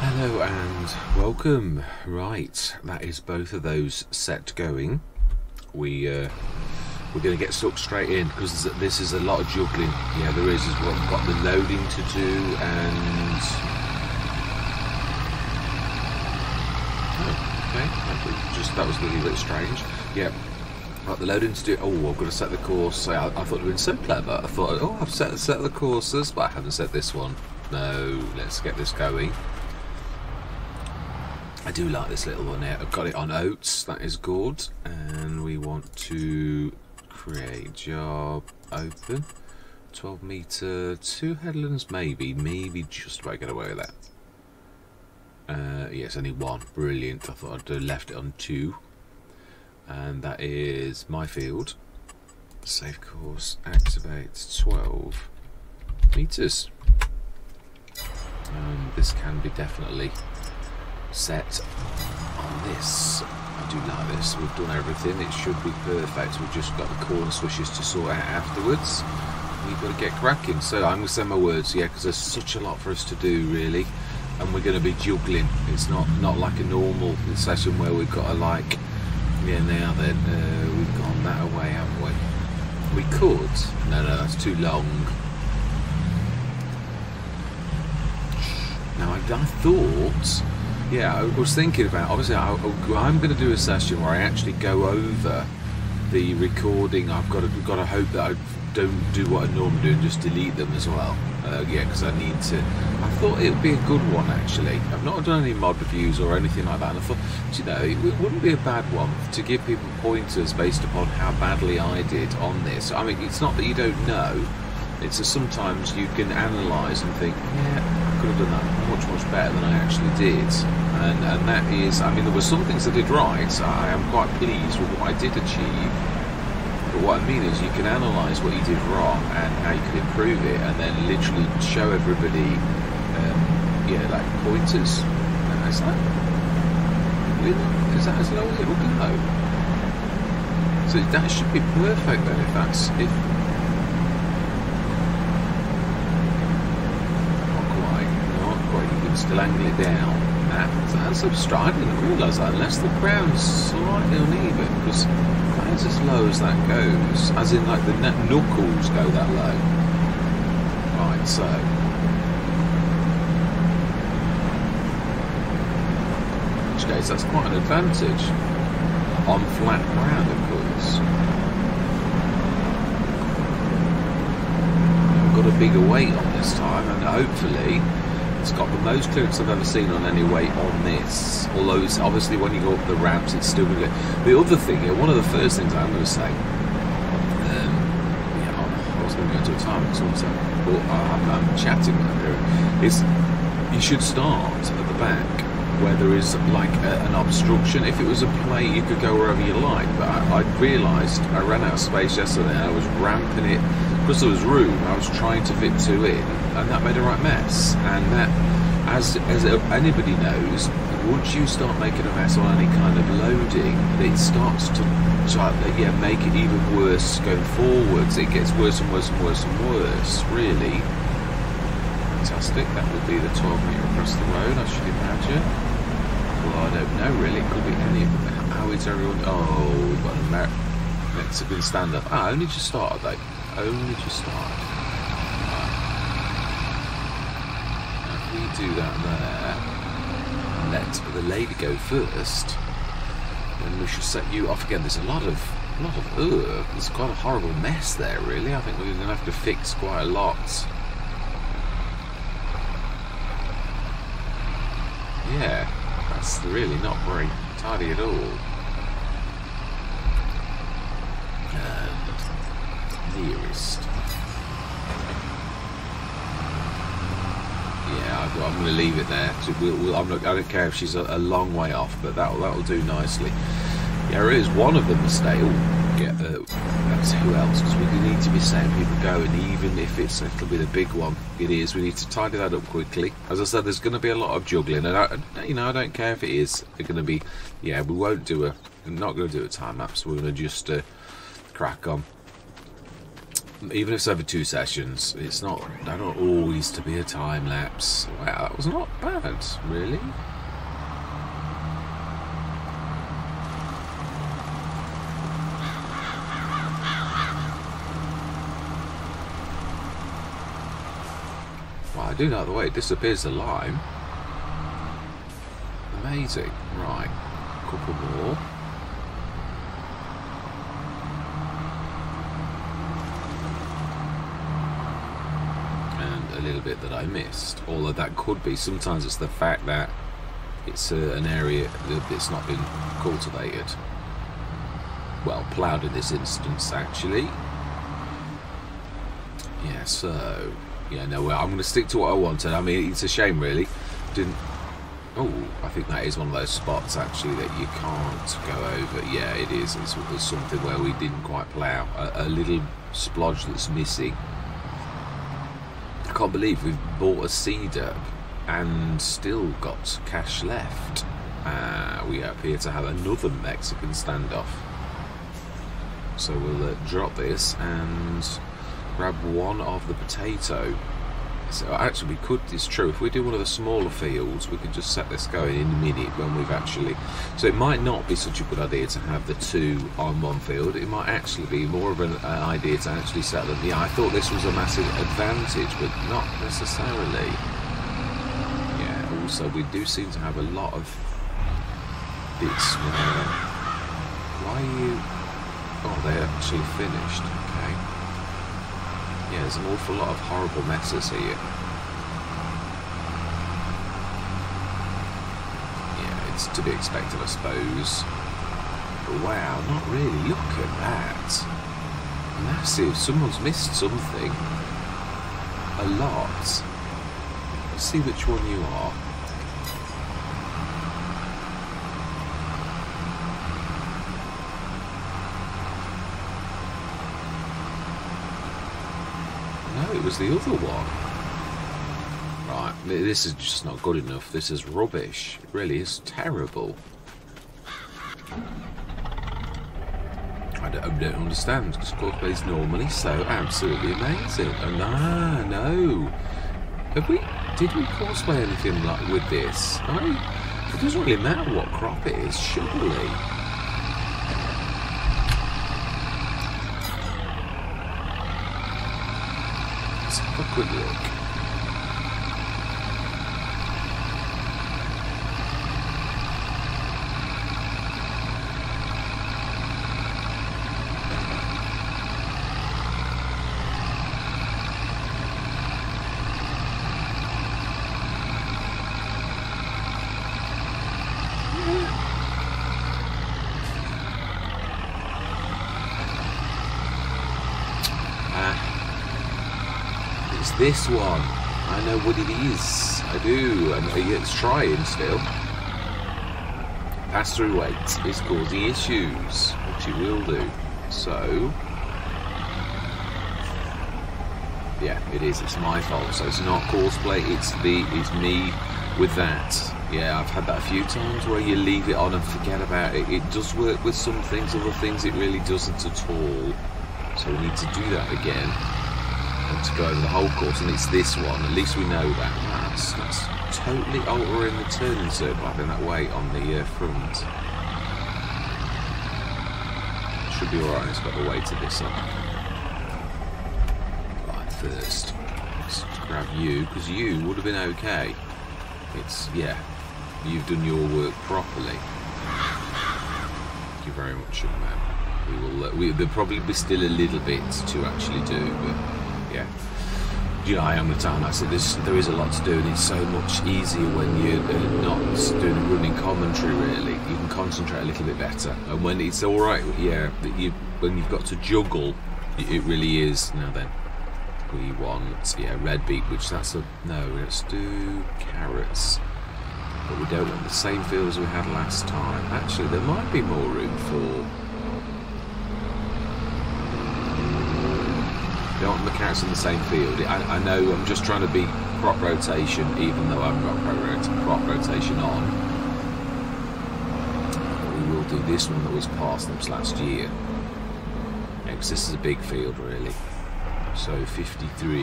Hello and welcome. Right, that is both of those set going. We're going to get stuck straight in because this is a lot of juggling. Yeah, there is as well. We've got the loading to do and that was a little bit strange. Yeah, got the loading to do. Oh, I've got to set the course. I thought I'd been so clever. I thought, oh, I've set the courses, but I haven't set this one. No, let's get this going. I do like this little one here. I've got it on oats, that is good. And we want to create job open. 12 meter, 2 headlands, maybe just about get away with that. Yes, only one, brilliant. I thought I'd have left it on 2. And that is my field. Save course, activate 12 meters. This can be definitely set on this. I do like this. We've done everything. It should be perfect. We've just got the corner swishes to sort out afterwards. We've got to get cracking. So I'm going to say my words, yeah, because there's such a lot for us to do, really, and we're going to be juggling. It's not like a normal session where we've got to like, yeah, now then we've gone that away, haven't we? We could. No, that's too long. Now I thought. Yeah, I was thinking about, obviously I'm going to do a session where I actually go over the recording. I've got to hope that I don't do what I normally do and just delete them as well. Yeah, because I need to. I thought it would be a good one actually. I've not done any mod reviews or anything like that, and I thought, you know, it wouldn't be a bad one to give people pointers based upon how badly I did on this. I mean, it's not that you don't know. It's that sometimes you can analyse and think, yeah, I could have done that much better than I actually did. And that is, I mean, there were some things I did right. So I am quite pleased with what I did achieve. But what I mean is you can analyse what you did wrong and how you could improve it, and then literally show everybody, yeah, like pointers. And it's like, really? Is that as low as it will go? So that should be perfect then, if that's if. Still angle it down. That's I didn't realise that, unless the ground's slightly uneven, because that's as low as that goes, as in like the knuckles go that low. Right, so in which case that's quite an advantage on flat ground, of course. I've got a bigger weight on this time, and hopefully it's got the most clearance I've ever seen on any weight on this. Although it's obviously when you go up the ramps, it's still going to get. The other thing, one of the first things I'm going to say, yeah, I was going to go into a time also, but I'm chatting with her, is you should start at the back where there is like an obstruction. If it was a plate, you could go wherever you like, but I realised I ran out of space yesterday and I was ramping it. Because there was room, I was trying to fit 2 in, and that made a right mess. And that, as anybody knows, once you start making a mess on any kind of loading, it starts to make it even worse going forwards. It gets worse and worse and worse and worse, really. Fantastic. That would be the 12 metre across the road, I should imagine. Well, I don't know, really. It could be any of them. How is everyone? Oh, we've got a Mexican stand-up. Only just started, though. Only just started. Right. Now if we do that there, and let the lady go first, then we should set you off again. There's a lot of there's quite a horrible mess there, really. I think we're going to have to fix quite a lot. Yeah, that's really not very tidy at all. Nearest. Yeah, I'm going to leave it there. I don't care if she's a long way off, but that'll do nicely. Yeah, it is one of the mistakes. That's who else? Because we need to be setting people going, even if it'll be the big one. It is. We need to tidy that up quickly. As I said, there's going to be a lot of juggling, and I don't care if it is. They're going to be. Yeah, we won't we're not going to do a time lapse. We're going to just crack on. Even if it's over 2 sessions, it's not. They don't always to be a time lapse. Wow, that was not bad, really. Well, I do like the way it disappears the lime. Amazing. Right, a couple more. Little bit that I missed, although that could be, sometimes it's the fact that it's an area that's not been cultivated, well, ploughed in this instance actually. Yeah, so yeah, no, well, I'm going to stick to what I wanted. I mean, it's a shame really, didn't. Oh, I think that is one of those spots actually that you can't go over. Yeah, it is. It's something where we didn't quite plough, a little splodge that's missing. I can't believe we've bought a seed up and still got cash left. We appear to have another Mexican standoff. So we'll drop this and grab one of the potato. So actually we could, it's true, if we do one of the smaller fields, we could just set this going in a minute when we've actually, so it might not be such a good idea to have the 2 on one field. It might actually be more of an idea to actually set them. Yeah, I thought this was a massive advantage, but not necessarily. Yeah, also we do seem to have a lot of bits where, why are you, oh, they're actually finished, okay. Yeah, there's an awful lot of horrible messes here. Yeah, it's to be expected, I suppose. But wow, not really. Look at that. Massive. Someone's missed something. A lot. Let's see which one you are. No, it was the other one. Right, this is just not good enough. This is rubbish. It really is terrible. I don't understand, because Coldplay is normally so absolutely amazing. Oh, no. Did we cosplay anything like with this? I mean, it doesn't really matter what crop it is, surely. A quick look. This one, I know what it is. I do, and it's trying still. Pass-through weight is causing issues, which it will do. So, yeah, it is. It's my fault. So it's not cosplay. It's me with that. Yeah, I've had that a few times where you leave it on and forget about it. It does work with some things, other things it really doesn't at all. So we need to do that again. To go over the whole course, and it's this one. At least we know that. That's totally altering the turning circle, having that weight on the front. Should be alright. It's got the weight of this on. Right, first, let's grab you, because you would have been okay. It's, yeah, you've done your work properly. Thank you very much, young man. There'll probably be still a little bit to actually do, but. Yeah, you know, I am the time. I said there is a lot to do, and it's so much easier when you're not doing a running commentary. Really, you can concentrate a little bit better. And when it's all right, yeah, when you've got to juggle, it really is. Now then, we want red beet, which that's a no. Let's do carrots, but we don't want the same field as we had last time. Actually, there might be more room for. Don't want the carrots in the same field. I know I'm just trying to be crop rotation, even though I've got crop rotation on. We will do this one that was parsnips last year. Yeah, because this is a big field, really. So 53.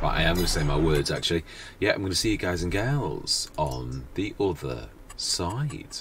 Right, I am going to say my words actually. Yeah, I'm going to see you guys and gals on the other side.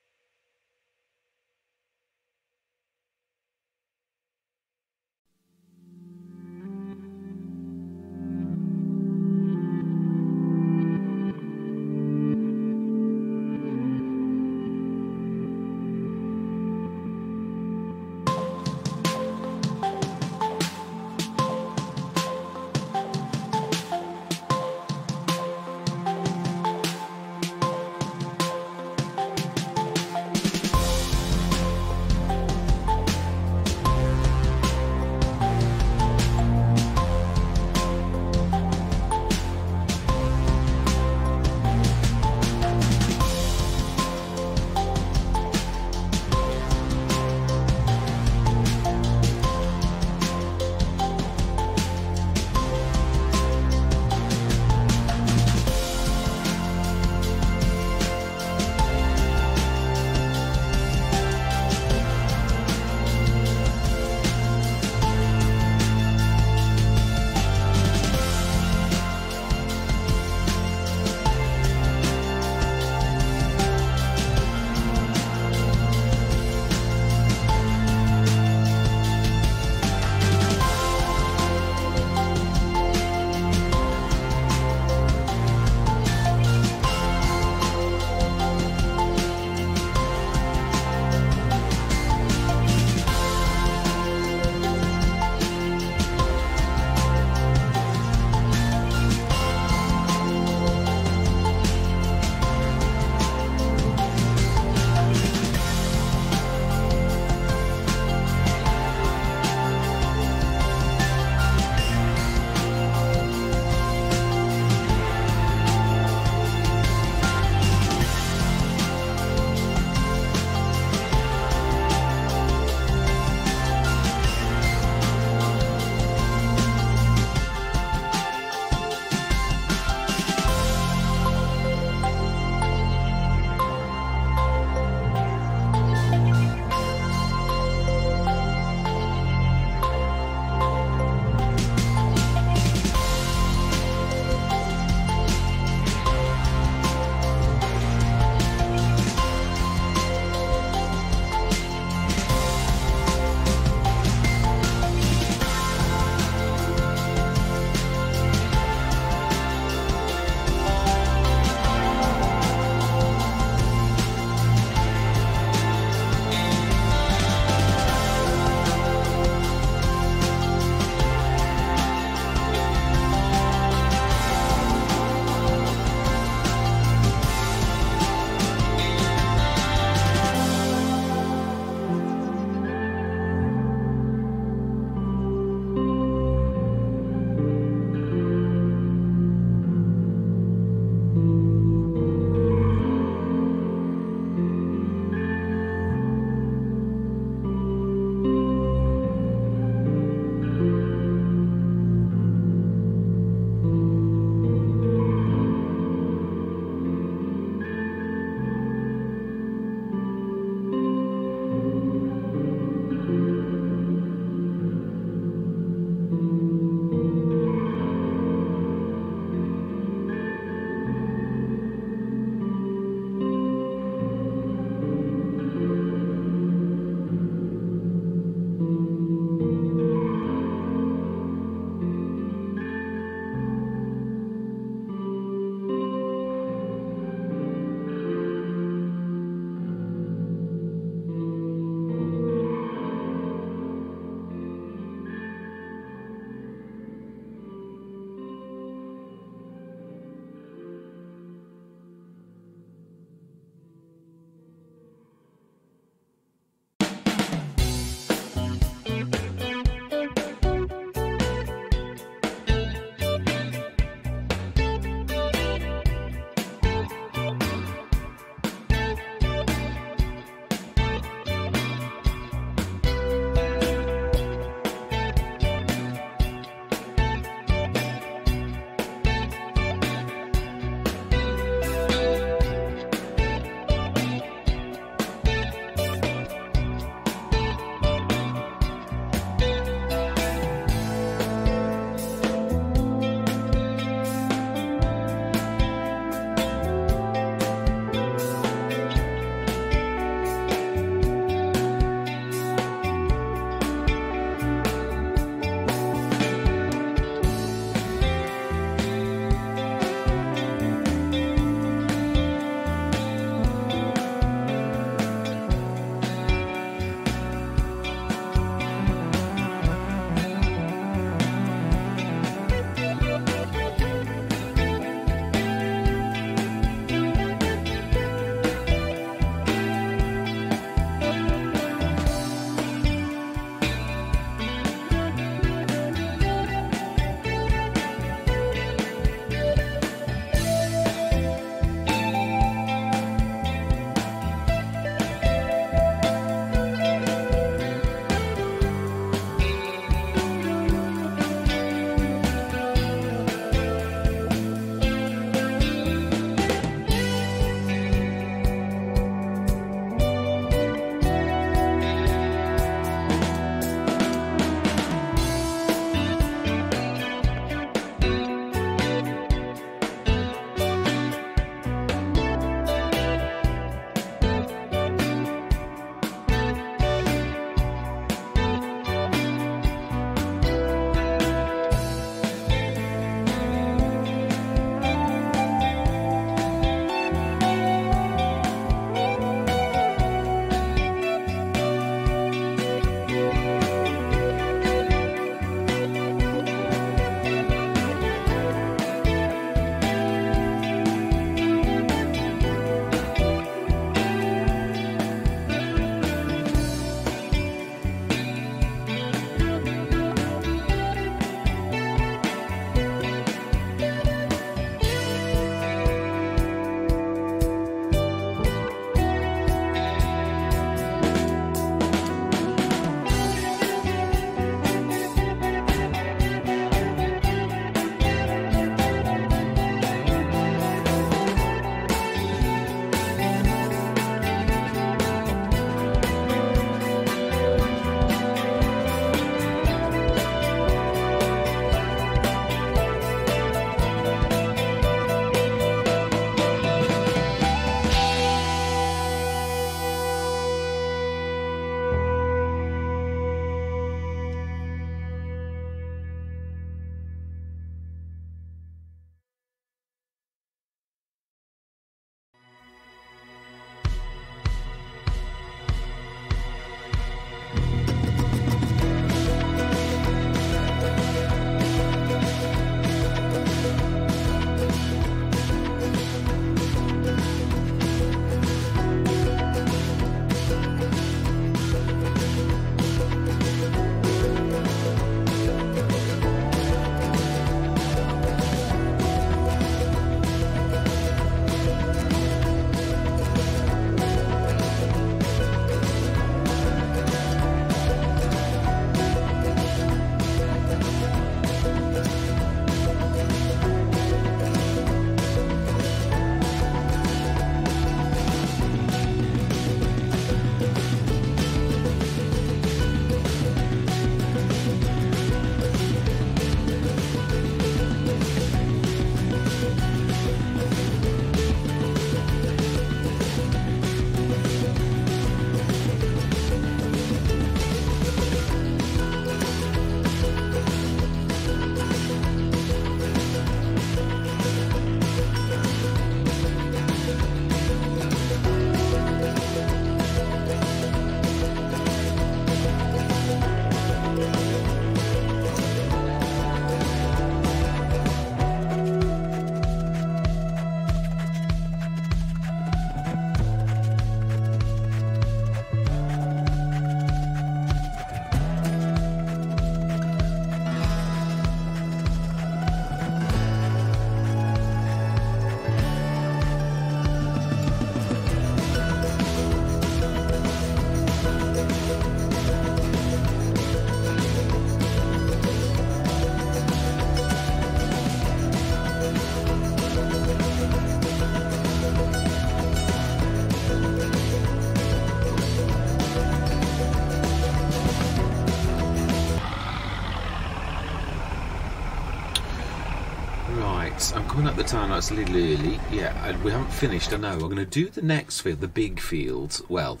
I'm coming up the time, that's a little early. Yeah, and we haven't finished, I know. I'm going to do the next field, the big field. Well,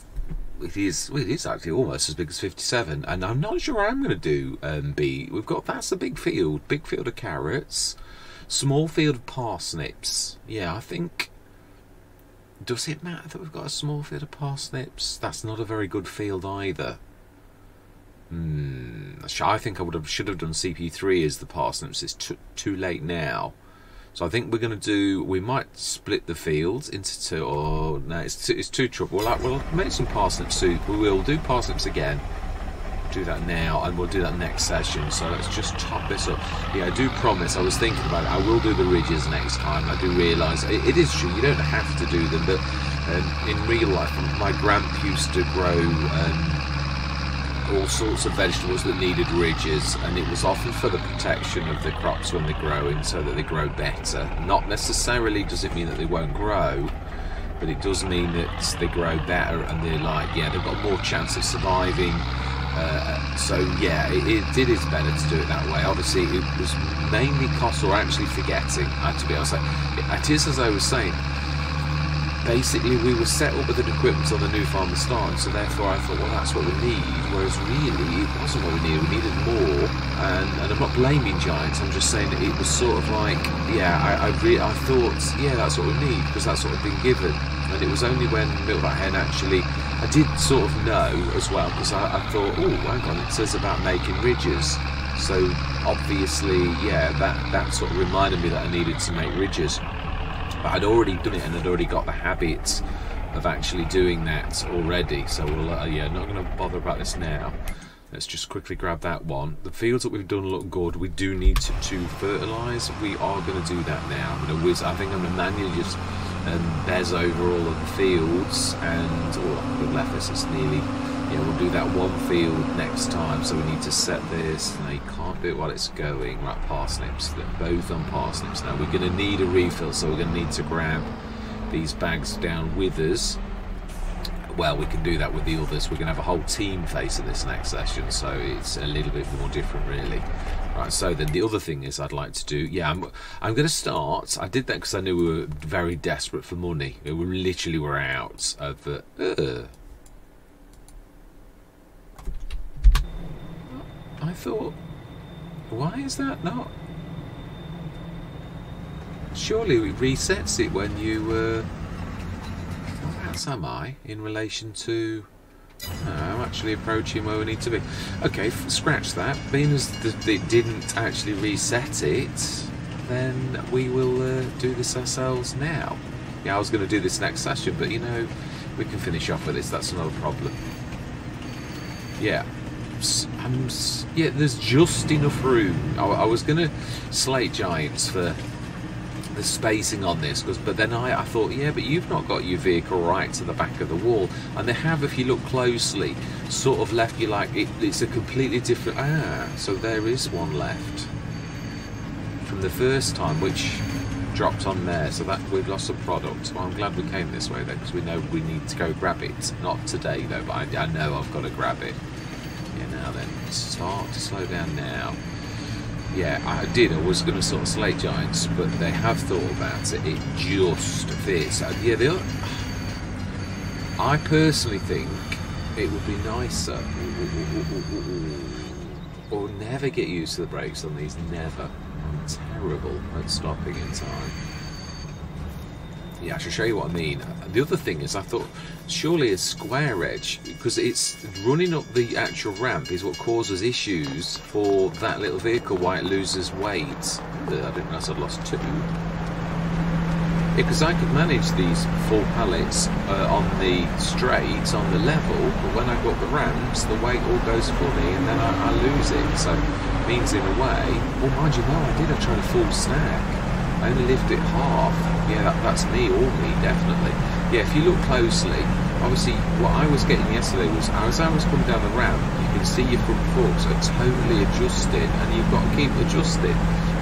it is actually almost as big as 57, and I'm not sure I'm going to do B. That's a big field of carrots, small field of parsnips. Yeah, I think, does it matter that we've got a small field of parsnips? That's not a very good field either. I think I should have done CP3 as the parsnips. It's too late now. So I think we're going to do, we might split the fields into two, or no, it's too trouble. We'll make some parsnip soup. We will do parsnips again. Do that now, and we'll do that next session. So let's just top this up. Yeah, I do promise, I was thinking about it, I will do the ridges next time. I do realise, it is true, you don't have to do them, but in real life, my grandpa used to grow all sorts of vegetables that needed ridges, and it was often for the protection of the crops when they're growing, so that they grow better. Not necessarily does it mean that they won't grow, but it does mean that they grow better, and they're like, yeah, they've got more chance of surviving. So yeah, it is better to do it that way. Obviously it was mainly cost, or actually forgetting, to be honest. It is as I was saying, basically we were set up with the equipment on the new farm and start, so therefore I thought, well, that's what we need, whereas really it wasn't what we needed more. And I'm not blaming Giants, I'm just saying that it was sort of like, yeah, I thought, yeah, that's what we need, because that's what I've been given. And it was only when Milk That Hen actually, I did sort of know as well, because I thought, oh, hang on, it says about making ridges. So obviously, yeah, that sort of reminded me that I needed to make ridges. But I'd already done it, and I'd already got the habit of actually doing that already. So we'll, yeah, not going to bother about this now. Let's just quickly grab that one. The fields that we've done look good. We do need to fertilise. We are going to do that now. I'm going to whiz. I think I'm going to manually just bez over all of the fields, and with lettuce, it's nearly. Yeah, we'll do that one field next time. So we need to set this. No, you can't do it while it's going. Right, parsnips. They're both on parsnips now. We're going to need a refill, so we're going to need to grab these bags down with us. Well, we can do that with the others. We're going to have a whole team facing this next session, so it's a little bit more different, really. Right, so then the other thing is I'd like to do, yeah, I'm going to start. I did that because I knew we were very desperate for money. We literally were out of the. I thought, why is that not? Surely it resets it when you. Whereabouts am I in relation to? I'm actually approaching where we need to be. Okay, scratch that. Being as it didn't actually reset it, then we will do this ourselves now. Yeah, I was going to do this next session, but you know, we can finish off with this. That's not a problem. Yeah. Yeah, there's just enough room. I was going to slate Giants for the spacing on this, but then I thought, yeah, but you've not got your vehicle right to the back of the wall, and they have, if you look closely, sort of left you like it's a completely different. So there is one left from the first time, which dropped on there, so that we've lost a product. Well, I'm glad we came this way then, because we know we need to go grab it. Not today though, but I know I've got to grab it. Yeah, now then, start to slow down now. Yeah, I was going to sort of slate Giants, but they have thought about it. It just fits. Yeah, I personally think it would be nicer. Or never get used to the brakes on these. Never. I'm terrible at stopping in time. Yeah, I should show you what I mean. The other thing is, I thought surely a square edge, because it's running up the actual ramp is what causes issues for that little vehicle, why it loses weight. I didn't realize I'd lost 2. Yeah, because I could manage these 4 pallets on the straight, on the level, but when I go up the ramps, the weight all goes funny, and then I lose it. So it means in a way, well, mind you, no, I did. I tried a full snack. I only lift it half. Yeah, that's me, all me, definitely. Yeah, if you look closely, obviously what I was getting yesterday was, as I was coming down the ramp, you can see your front forks are totally adjusted, and you've got to keep adjusting.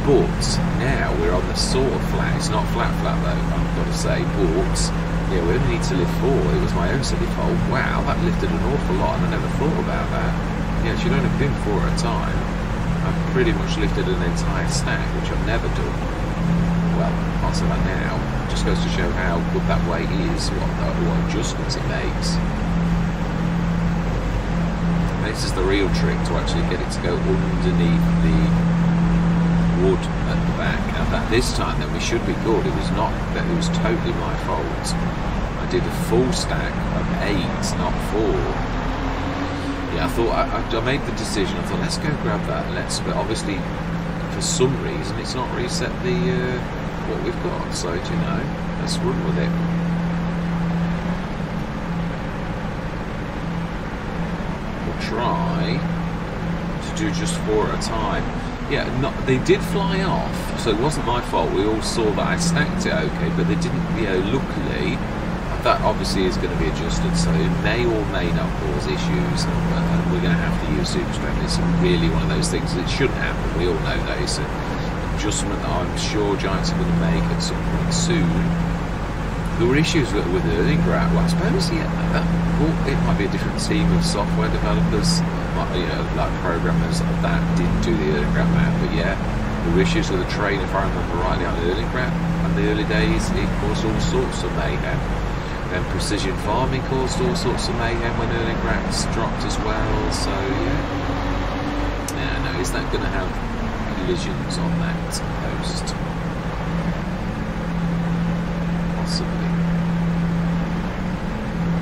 But now we're on the sort of flat. It's not flat though, I've got to say. But yeah, we only need to lift 4. It was my own silly fault. Wow, that lifted an awful lot, and I never thought about that. Yeah, it should only have been 4 at a time. I've pretty much lifted an entire stack, which I've never done. well, I can't say that now. It just goes to show how good that weight is, what adjustments it makes. And this is the real trick, to actually get it to go underneath the wood at the back. And that this time then we should be good. It was not that, it was totally my fault. I did a full stack of 8, not 4. Yeah, I thought I made the decision. I thought, let's go grab that. But obviously, for some reason, it's not reset the what we've got. So, you know, let's run with it. We'll try to do just 4 at a time. Yeah, they did fly off, so it wasn't my fault. We all saw that I stacked it okay, but they didn't. You know, luckily. That obviously is going to be adjusted, so it may or may not cause issues, and we're going to have to use super strength. It's really one of those things that shouldn't happen. We all know that it's an adjustment that I'm sure Giants are going to make at some point soon. There were issues with earning grab. Well, I suppose, yeah, it might be a different team of software developers, you know, like programmers that didn't do the earning grab map, but yeah, there were issues with the train, if I remember rightly, on earning grab. In the early days, it caused all sorts of mayhem. Then precision farming caused all sorts of mayhem when earning grabs dropped as well, so yeah, no, is that going to have collisions on that post? Possibly.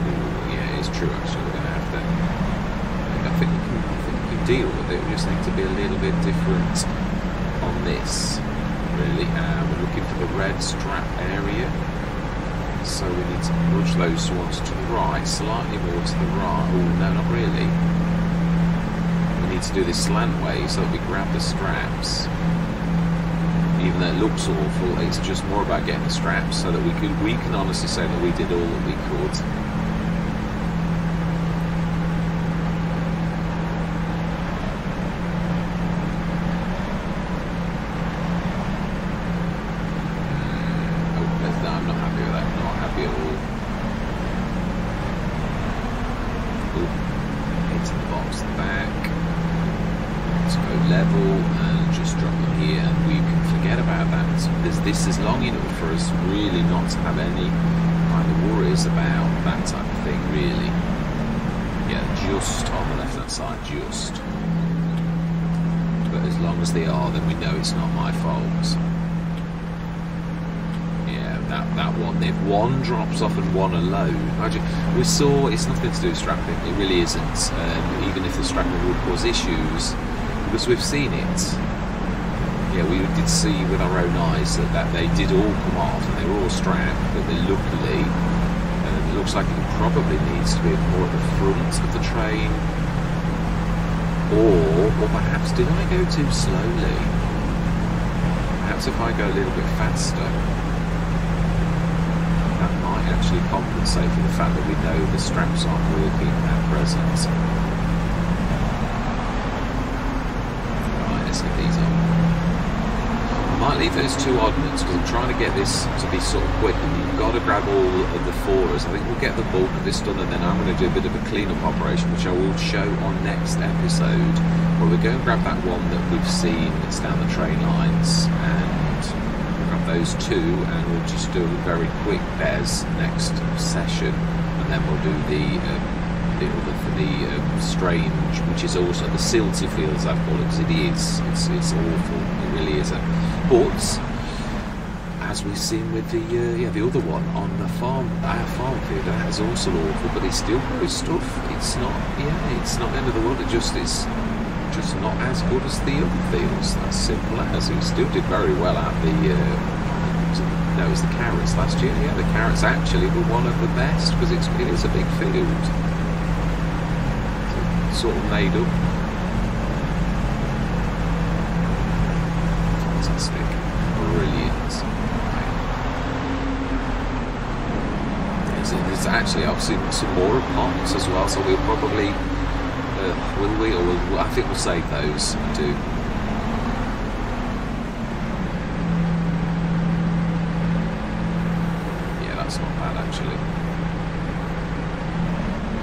Ooh, yeah, it's true, actually. We're going to have to, I think we can deal with it. We just need to be a little bit different on this, really. We're looking for the red strap area. So we need to push those ones to the right, slightly more to the right. Oh, no, not really. We need to do this slant way so that we grab the straps. Even though it looks awful, it's just more about getting the straps so that we can honestly say that we did all that we could. This is long enough for us really not to have any kind of worries about that type of thing, really. Yeah, just on the left hand side, just. But as long as they are, then we know it's not my fault. Yeah, that one, if one drops off and one alone, we saw it's nothing to do with strapping, it really isn't, even if the strapping would cause issues, because we've seen it. Yeah, we did see with our own eyes that they did all come off and they were all strapped, but they luckily, it looks like it probably needs to be more at the front of the train, or perhaps did I go too slowly? Perhaps if I go a little bit faster, that might actually compensate for the fact that we know the straps aren't working at present. Right, let's get these on. I might leave those 2 odd ones because I'm trying to get this to be sort of quick, and you've got to grab all of the 4s. I think we'll get the bulk of this done, and then I'm going to do a bit of a clean-up operation, which I will show on next episode, where we're going to grab that one that we've seen that's down the train lines, and we'll grab those 2, and we'll just do a very quick BES next session, and then we'll do the other for the strange, which is also the silty fields, I've called it, because it is. It's awful. It really is. But as we've seen with the other one on the farm, our farm field, that is also awful. But it's still good stuff. It's not. Yeah, it's not the end of the world. It just is. Just not as good as the other fields. That's simple as. It still did very well at the. No, it was the carrots last year. Yeah, the carrots actually were one of the best because it is a big field. Sort of made up. Fantastic. Brilliant. There's actually, I've seen some more pots as well, so we'll probably, will we, or I think we'll save those, I do. Yeah, that's not bad actually.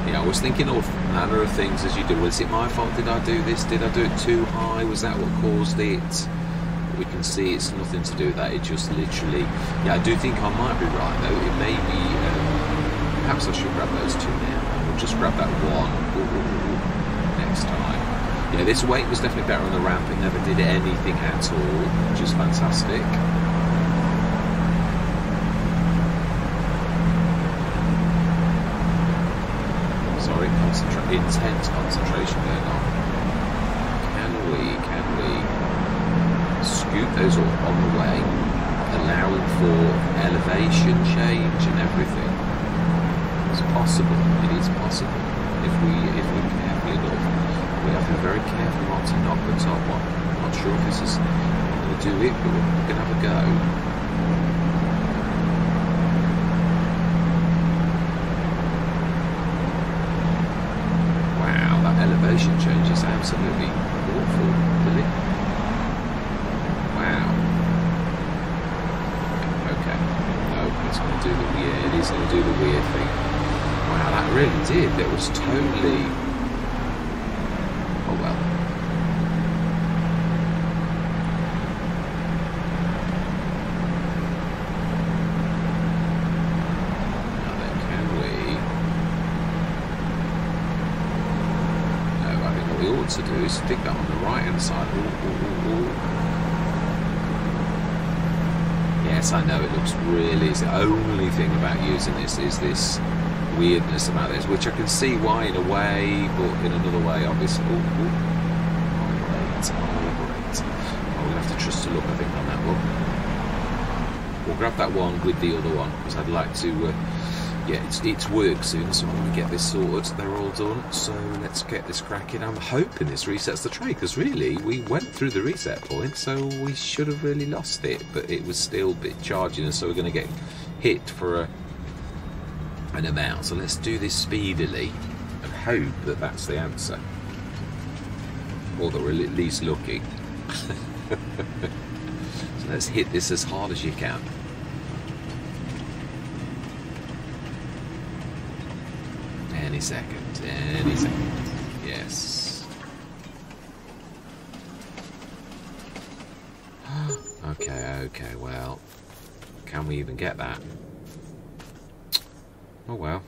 Yeah, I was thinking of manner of things as you do. Was it my fault? Did I do this? Did I do it too high? Was that what caused it? we can see it's nothing to do with that. It just literally, yeah, I do think I might be right though. It may be, perhaps I should grab those two now. We'll just grab that one next time. Yeah, this weight was definitely better on the ramp. It never did anything at all, which is fantastic. Sorry, intense concentration going on. Can we scoot those all on the way, allowing for elevation change and everything? It's possible. It is possible if we're careful enough. We have to be very careful not to knock the top one. I'm not sure if this is going to do it, but we're going to have a go. Wow, that elevation change is absolutely awful, really. Wow. Okay. No, it's going to do the weird. It is going to do the weird thing. Wow, that really did. That was totally. Oh well. Now then, can we? No, I think what we ought to do is stick that on the right hand side. Ooh. Yes, I know it looks really. It's the only thing about using this is this weirdness about this, which I can see why in a way, but in another way, obviously. Oh, great. Oh, we'll have to trust to look, I think, on that one. We'll grab that one with the other one, because I'd like to, yeah, it's work soon, so I want to get this sorted. They're all done, so let's get this cracking. I'm hoping this resets the tray, because really, we went through the reset point, so we should have really lost it, but it was still a bit charging, and so we're going to get hit for an amount. So let's do this speedily and hope that that's the answer, or that we're at least looking. So let's hit this as hard as you can. Any second, yes. Okay, well, can we even get that? Oh well.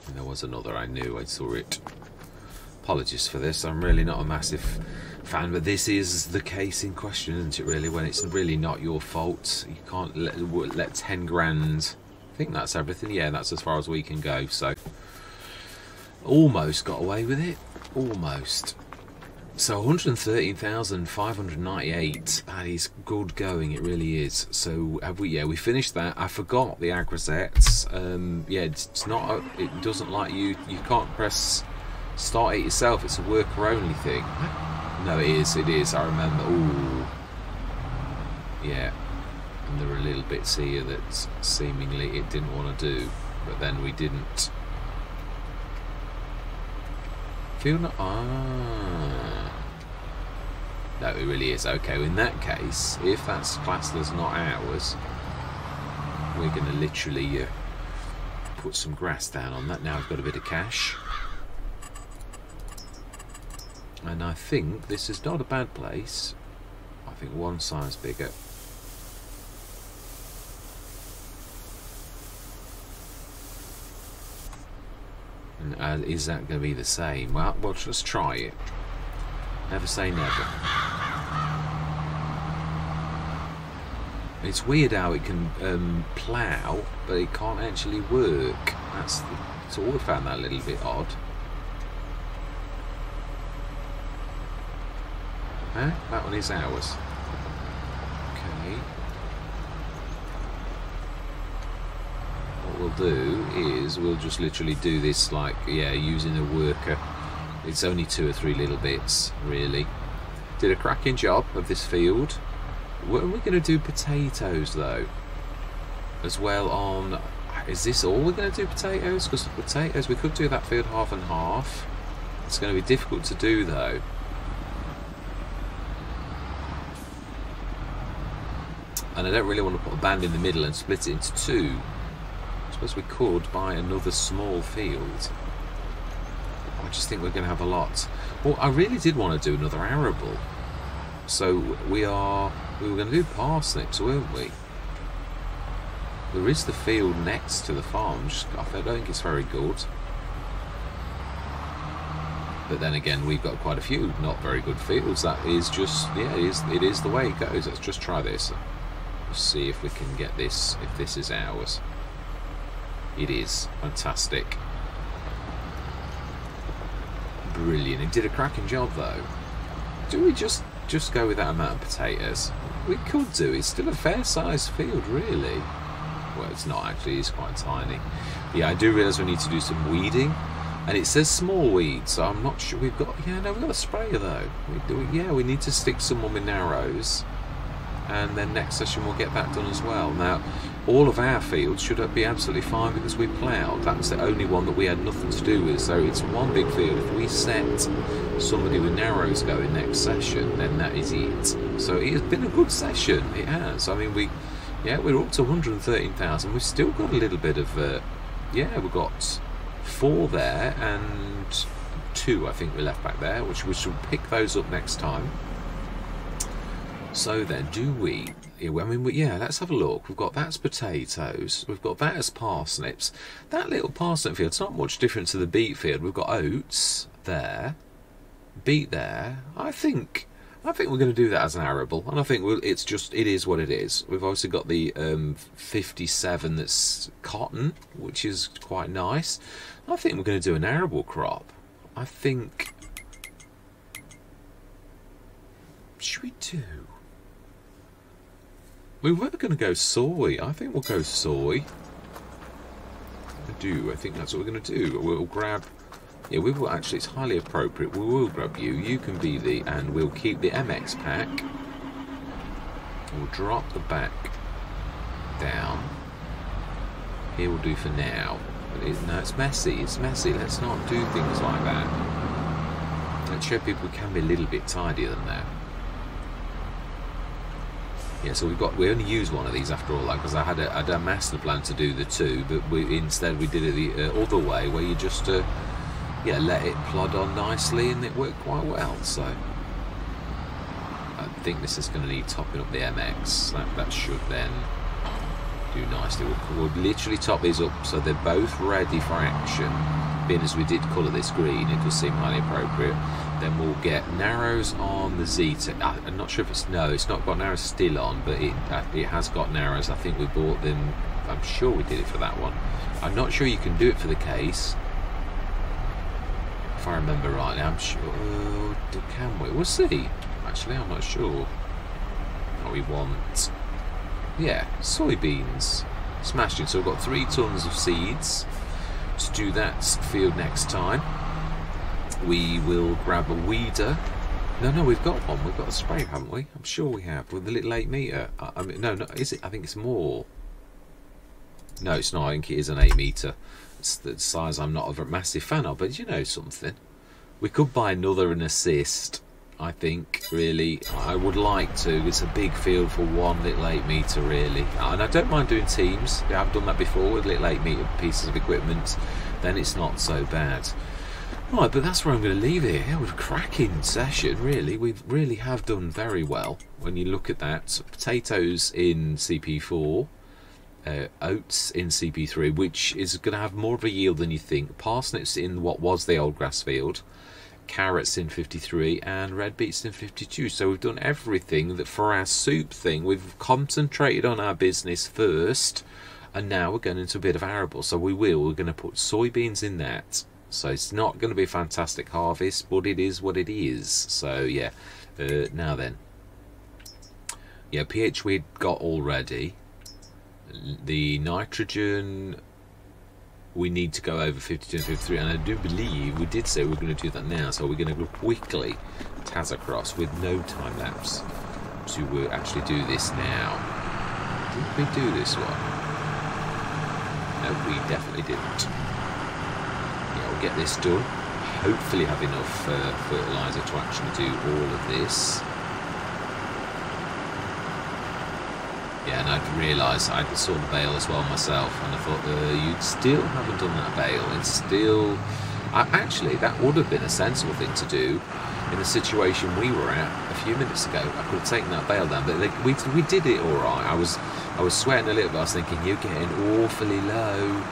And there was another, I knew, I saw it. Apologies for this, I'm really not a massive fan, but this is the case in question, isn't it, really, when it's really not your fault. You can't let 10 grand, I think that's everything, yeah, that's as far as we can go, so almost got away with it, almost. So 113,598, that is good going, it really is. So have we, yeah, we finished that. I forgot the agresets. Yeah, it's not, it doesn't like you can't press start it yourself, it's a worker only thing. No, it is, I remember. Ooh. Yeah, and there were little bits here that seemingly it didn't want to do, but then we didn't. No, it really is. Okay, in that case, if that's classed as not ours, we're going to literally put some grass down on that. Now I've got a bit of cash. And I think this is not a bad place. I think one size bigger. And is that going to be the same? Well, we'll just try it. Never say never. It's weird how it can plough, but it can't actually work. So I found that a little bit odd. Huh? That one is ours. Okay. What we'll do is we'll just literally do this like, yeah, using a worker. It's only 2 or 3 little bits, really. Did a cracking job of this field. What are we going to do potatoes, though? As well on... Is this all we're going to do potatoes? Because the potatoes, we could do that field half and half. It's going to be difficult to do, though. And I don't really want to put a band in the middle and split it into 2. It's suppose we could buy another small field. I just think we're going to have a lot. Well, I really did want to do another arable. So we were going to do parsnips, weren't we? There is the field next to the farm. I don't think it's very good. But then again, we've got quite a few not very good fields. That is just, yeah, it is the way it goes. Let's just try this. Let's see if we can get this, if this is ours. It is. Fantastic. Brilliant. It did a cracking job though. Do we just go with that amount of potatoes? We could do. It's still a fair sized field, really. Well, it's not actually. It's quite tiny. But yeah, I do realise we need to do some weeding, and it says small weeds, so I'm not sure we've got. Yeah, no, we've got a sprayer though. We need to stick someone with narrows, and then next session we'll get that done as well. Now, all of our fields should be absolutely fine because we ploughed. That's the only one that we had nothing to do with. So it's one big field. If we set somebody with narrows going next session, then that is it. So it has been a good session. It has. I mean, we're up to 113,000. We've still got a little bit of, we've got 4 there and 2 I think we left back there, which we should pick those up next time. So then, let's have a look. We've got that's potatoes. We've got that as parsnips. That little parsnip field's not much different to the beet field. We've got oats there, beet there. I think we're going to do that as an arable, and I think it is what it is. We've also got the 57 that's cotton, which is quite nice. I think we're going to do an arable crop. I think. Should we do? We were going to go soy. I think we'll go soy. I think that's what we're going to do. We'll grab. Yeah, we will actually. It's highly appropriate. We will grab you. You can be and we'll keep the MX pack. We'll drop the back down. Here we'll do for now. But no, it's messy. It's messy. Let's not do things like that. Let's show people we can be a little bit tidier than that. Yeah, so we only used one of these after all that because I had a master plan to do the 2, but instead we did it the other way where you just let it plod on nicely, and it worked quite well. So I think this is going to need topping up the MX. That should then do nicely. We'll literally top these up so they're both ready for action. Being as we did colour this green, it does seem highly appropriate. Then we'll get narrows on the Zeta. I'm not sure if it's not got narrows still on, but it has got narrows. I think we bought them. I'm sure we did it for that one. I'm not sure you can do it for the case. If I remember rightly, I'm sure. Can we? We'll see. Actually, I'm not sure. What we want. Yeah, soybeans. Smashing. So we've got 3 tons of seeds. To do that field next time. We will grab a weeder. No, we've got one. We've got a spray, haven't we? I'm sure we have. With the little 8 metre. I mean, no, is it? I think it's more. No, it's not. I think it is an 8 metre. It's the size I'm not a massive fan of, but you know something. We could buy another and assist, I think, really. I would like to. It's a big field for one little 8 metre, really. And I don't mind doing teams. I've done that before with little 8 metre pieces of equipment. Then it's not so bad. Right, but that's where I'm going to leave it. Yeah, it was a cracking session, really. We really have done very well when you look at that. So potatoes in CP4, oats in CP3, which is going to have more of a yield than you think. Parsnips in what was the old grass field, carrots in 53, and red beets in 52. So we've done everything that for our soup thing. We've concentrated on our business first, and now we're going into a bit of arable. So we're going to put soybeans in that. So it's not going to be a fantastic harvest, but it is what it is. So yeah, now then. Yeah, pH we'd got already. The nitrogen, we need to go over 52 and 53, and I do believe we did say we're going to do that now. So we're going to go quickly Taz across with no time lapse to actually do this now. Did we do this one? No, we definitely didn't. We'll get this done. Hopefully have enough fertiliser to actually do all of this. Yeah, and I realised I saw the bail as well myself, and I thought, you still haven't done that bail. It's still... actually, that would have been a sensible thing to do in the situation we were at a few minutes ago. I could have taken that bail down, but we did it all right. I was sweating a little bit. I was thinking, you're getting awfully low,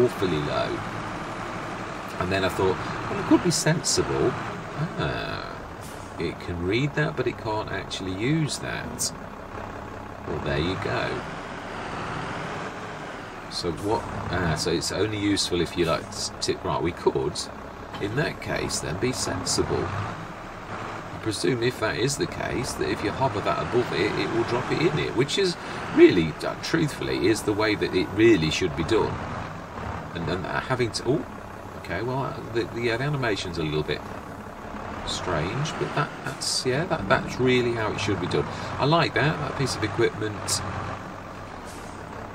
awfully low. And then I thought, well, it could be sensible. It can read that, but it can't actually use that. Well, there you go. So what? So it's only useful if you like tip right. We could, in that case, then be sensible. I presume if that is the case, that if you hover that above it, it will drop it in it, which is really, truthfully, is the way that it really should be done. And having to, oh, okay, well, the animation's a little bit strange, but that's really how it should be done. I like that piece of equipment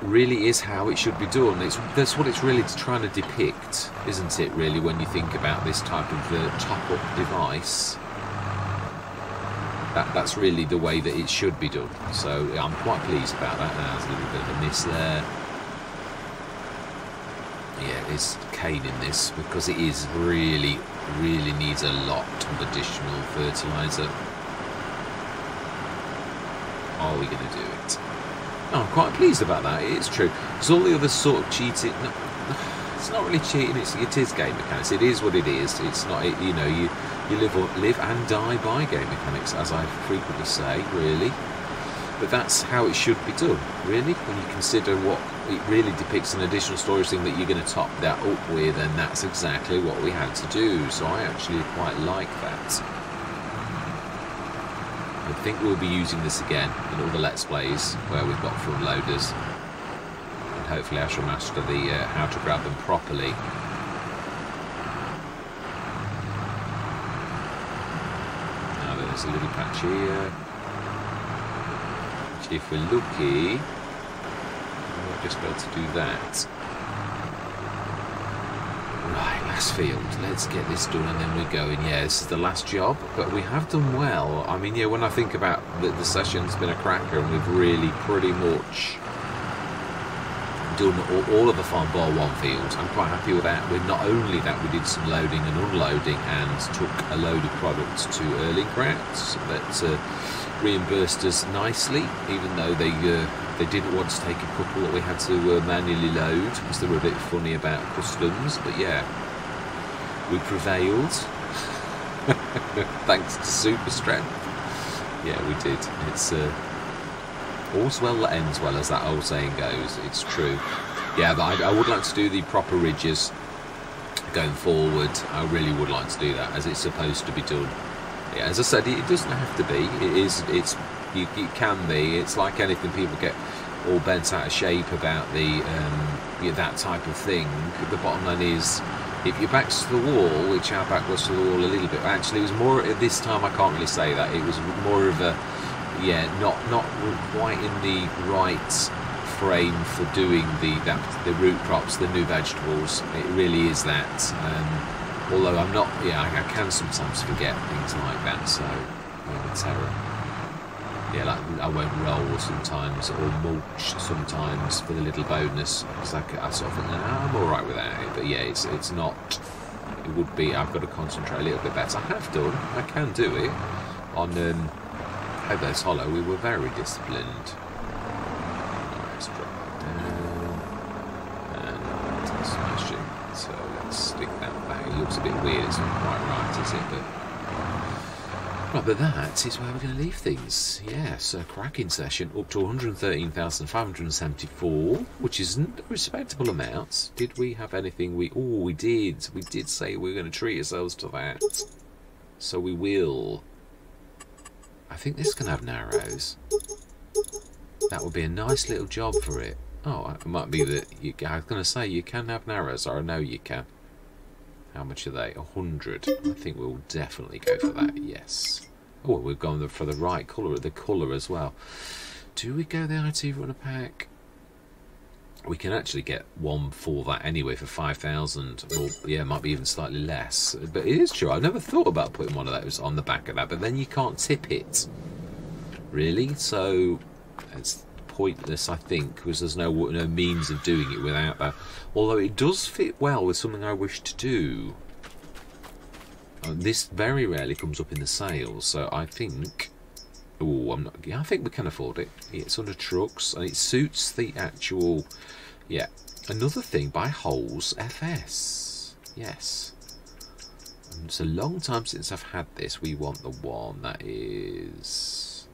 really is how it should be done. That's what it's really trying to depict, isn't it, really, when you think about this type of top-up device. That's really the way that it should be done, so I'm quite pleased about that. There's a little bit of a miss there. Yeah, there's cane in this because it is really needs a lot of additional fertiliser. Are we going to do it? Oh, I'm quite pleased about that. It is true. Because all the other sort of cheating, no, it's not really cheating. It is game mechanics. It is what it is. It's not. You know, you live and die by game mechanics, as I frequently say. Really. But that's how it should be done, really. When you consider what it really depicts, an additional storage thing that you're going to top that up with, and that's exactly what we had to do. So I actually quite like that. I think we'll be using this again in all the Let's Plays where we've got front loaders. And hopefully I shall master the how to grab them properly. Now there's a little patch here. If we're lucky, we'll just be able to do that. Right, last field. Let's get this done and then we're going. Yeah, this is the last job, but we have done well. I mean, yeah, when I think about the session's been a cracker and we've really pretty much done all of the farm bar one field. I'm quite happy with that. We're not only that, we did some loading and unloading and took a load of products to Erlingcraft that reimbursed us nicely, even though they didn't want to take a couple that we had to manually load because they were a bit funny about customs. But yeah, we prevailed thanks to super strength. Yeah, we did. It's all's well that ends well, as that old saying goes. It's true. Yeah, but I would like to do the proper ridges going forward. I really would like to do that as it's supposed to be done. Yeah, as I said, it doesn't have to be. It can be. It's like anything. People get all bent out of shape about that type of thing. The bottom line is, if your back's to the wall, which our back was to the wall a little bit. Actually, it was more at this time. I can't really say that. It was more of a, not quite in the right frame for doing the root crops, the new vegetables. It really is that. Although I'm not, I can sometimes forget things like that, so terror. Yeah, like I won't roll sometimes or mulch sometimes for the little bonus, because I sort of think, I'm alright without it. But yeah, it's not, it would be, I've got to concentrate a little bit better. I have done, I can do it. On Hobos Hollow, we were very disciplined. Let's drop that down. And smash it. So let's stick that back. It looks a bit weird, it's not quite right, is it? But that is where we're going to leave things. Yes, a cracking session, up to 113,574, which isn't a respectable amount. Did we have anything we did. We did say we were going to treat ourselves to that. So we will. I think this can have narrows. That would be a nice little job for it. Oh, it might be that I was going to say you can have narrows, or I know you can. How much are they? 100. I think we'll definitely go for that, yes. Oh, we've gone for the right colour, the colour as well. Do we go the IT runner pack? We can actually get one for that anyway for 5,000. Or, yeah, it might be even slightly less. But it is true. I've never thought about putting one of those on the back of that, but then you can't tip it. Really? So, it's pointless, I think, because there's no means of doing it without that. Although it does fit well with something I wish to do. This very rarely comes up in the sales, so I think... Oh, I'm not... Yeah, I think we can afford it. It's under trucks, and it suits the actual... Yeah. Another thing, by Holes FS. Yes. It's a long time since I've had this. We want the one that is...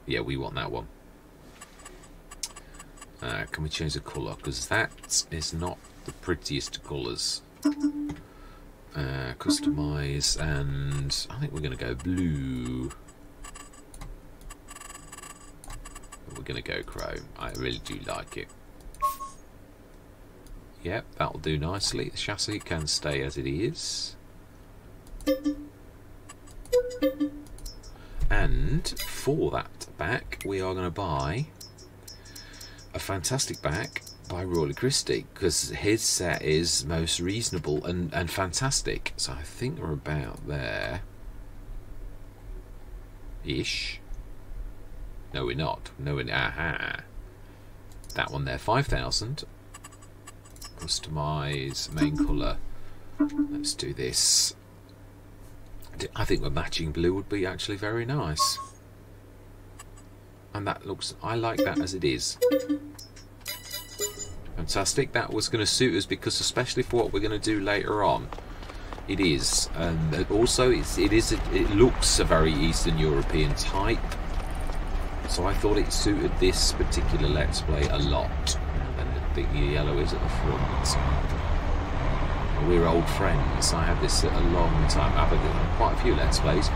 Yeah, we want that one. Can we change the colour? Because that is not the prettiest colours. Customise, and I think we're going to go blue. We're going to go chrome. I really do like it. Yep, that'll do nicely. The chassis can stay as it is. And for that back, we are going to buy a fantastic back by Royal Christie, because his set is most reasonable and fantastic. So I think we're about there ish. No, we're not. No, we're aha. That one there, 5,000. Customise main colour. Let's do this. I think the matching blue would be actually very nice. And that looks, I like that as it is. Fantastic. That was going to suit us, because especially for what we're going to do later on, it is. And also, it looks a very Eastern European type. So I thought it suited this particular Let's Play a lot. And I think the yellow is at the front. We're old friends. I had this a long time. I've had quite a few Let's Plays.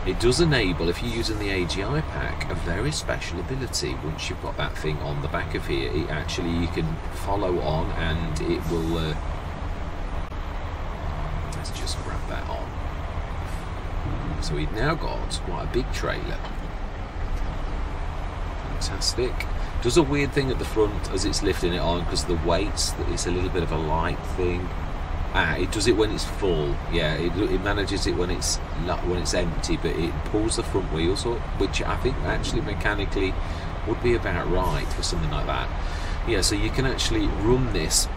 It does enable, if you're using the AGI pack, a very special ability. Once you've got that thing on the back of here, it actually, you can follow on, and it will... let's just grab that on. So we've now got quite a big trailer. Fantastic. Does a weird thing at the front as it's lifting it on, because the weights, it's a little bit of a light thing. It does it when it's full. Yeah, it manages it when it's empty, but it pulls the front wheels up, which I think actually mechanically would be about right for something like that. Yeah, so you can actually run this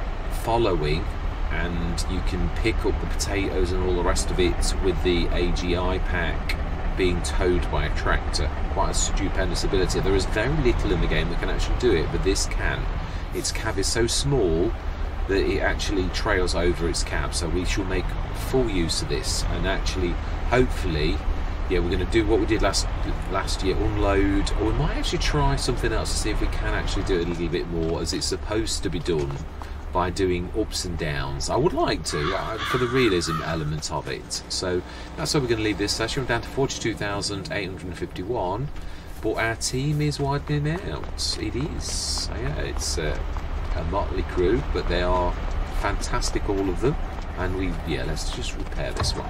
following, and you can pick up the potatoes and all the rest of it with the AGI pack being towed by a tractor. Quite a stupendous ability. There is very little in the game that can actually do it, but this can. Its cab is so small that it actually trails over its cab, so we shall make full use of this, and actually, hopefully, yeah, we're going to do what we did last year, unload, or we might actually try something else to see if we can actually do it a little bit more as it's supposed to be done, by doing ups and downs. I would like to, for the realism element of it. So that's where we're going to leave this session. We're down to 42,851, but our team is widening out. It is. So yeah, it's a motley crew, but they are fantastic, all of them. And let's just repair this one.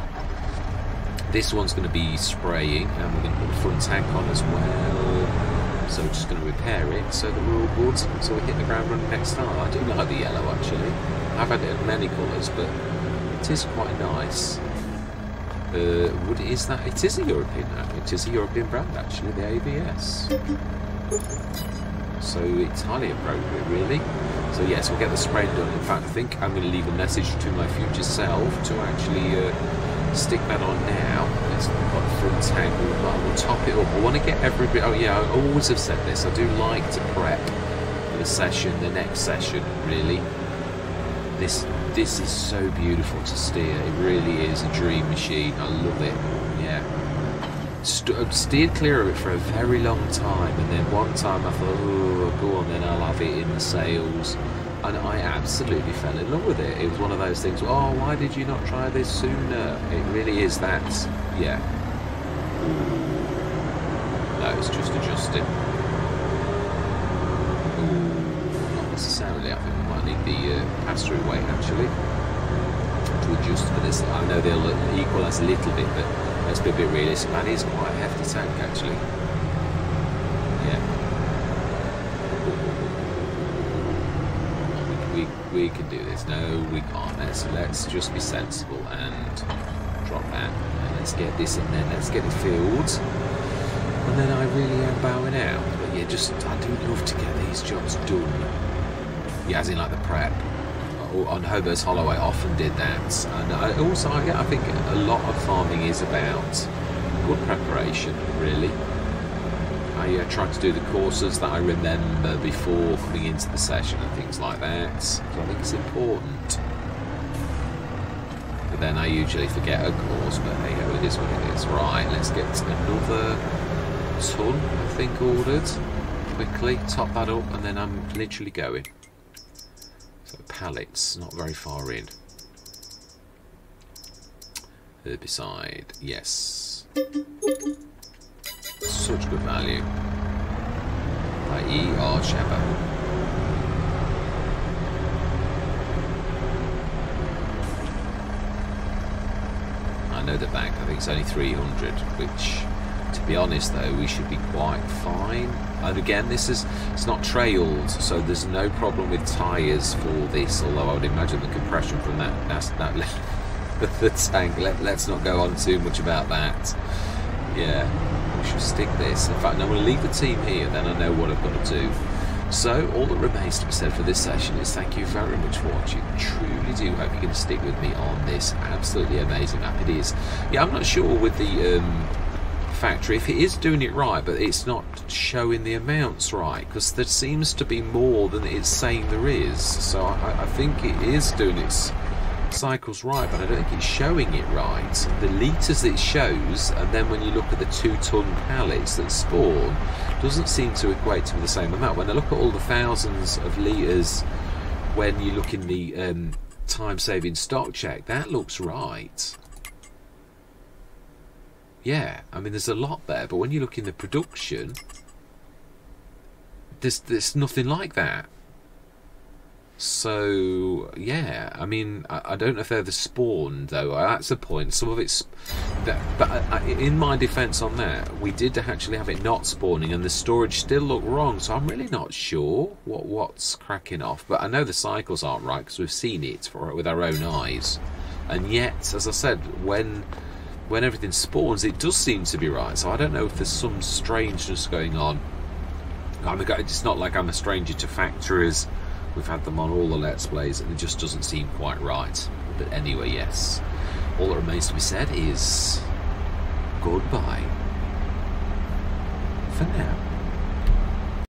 This one's going to be spraying, and we're going to put the front tank on as well. So we're just going to repair it so that we're all good, so we hit the ground running next time. I do like the yellow actually. I've had it in many colours, but it is quite nice. What is that? It is a European. It is a European brand actually. The ABS. So it's highly appropriate, really. So yes, we'll get the spray done. In fact, I think I'm going to leave a message to my future self to actually stick that on now. Let's put the front tank. We'll top it up. I want to get every bit. Oh yeah, I always have said this. I do like to prep the session, the next session. Really, this is so beautiful to steer. It really is a dream machine. I love it. Yeah. Steered clear of it for a very long time, and then one time I thought, oh, go on then, I'll have it in the sales, and I absolutely fell in love with it. It was one of those things, oh, why did you not try this sooner? It really is that, yeah. No, it's just adjusting. Ooh, not necessarily. I think we might need the pass-through weight actually to adjust for this. I know they'll equalise a little bit, but let's be a bit realistic. That is quite a hefty tank actually. Yeah. We can do this. No, we can't. Let's just be sensible and drop that. And let's get this in there. Let's get it filled. and then I really am bowing out. But yeah, just I do love to get these jobs done. Yeah, as in like the prep. On Hobo's Hollow I often did that, and I think a lot of farming is about good preparation, really. I try to do the courses that I remember before coming into the session and things like that, so I think it's important. But then I usually forget a course, but hey ho, it is what it is. Right, let's get another ton, I think, ordered. Quickly, top that up, and then I'm literally going. So pallets, not very far in. Herbicide, yes. Such good value. I.e. our Sheba. I know the bank, I think it's only 300, which, to be honest though, we should be quite fine. And again, it's not trailed, so there's no problem with tyres for this, although I would imagine the compression from the tank, let's not go on too much about that. Yeah, we should stick this. In fact, I'm going to leave the team here, then I know what I've got to do. So, all that remains to be said for this session is thank you very much for watching. Truly do hope you're going to stick with me on this absolutely amazing map. It is. Yeah, I'm not sure with the factory if it is doing it right, but it's not showing the amounts right, because there seems to be more than it's saying there is. So I think it is doing its cycles right, but I don't think it's showing it right. The litres it shows, and then when you look at the 2-ton pallets that spawn, doesn't seem to equate to the same amount. When I look at all the thousands of litres, when you look in the time-saving stock check, that looks right. Yeah, I mean, there's a lot there, but when you look in the production, there's nothing like that. So, yeah, I mean, I don't know if they're the spawned, though. That's the point. Some of it's... But in my defence on that, we did actually have it not spawning, and the storage still looked wrong, so I'm really not sure what's cracking off. But I know the cycles aren't right, because we've seen it with our own eyes. And yet, as I said, when everything spawns, it does seem to be right. So I don't know if there's some strangeness going on. I mean, it's not like I'm a stranger to factories. We've had them on all the Let's Plays, and it just doesn't seem quite right. But anyway, yes. All that remains to be said is goodbye for now.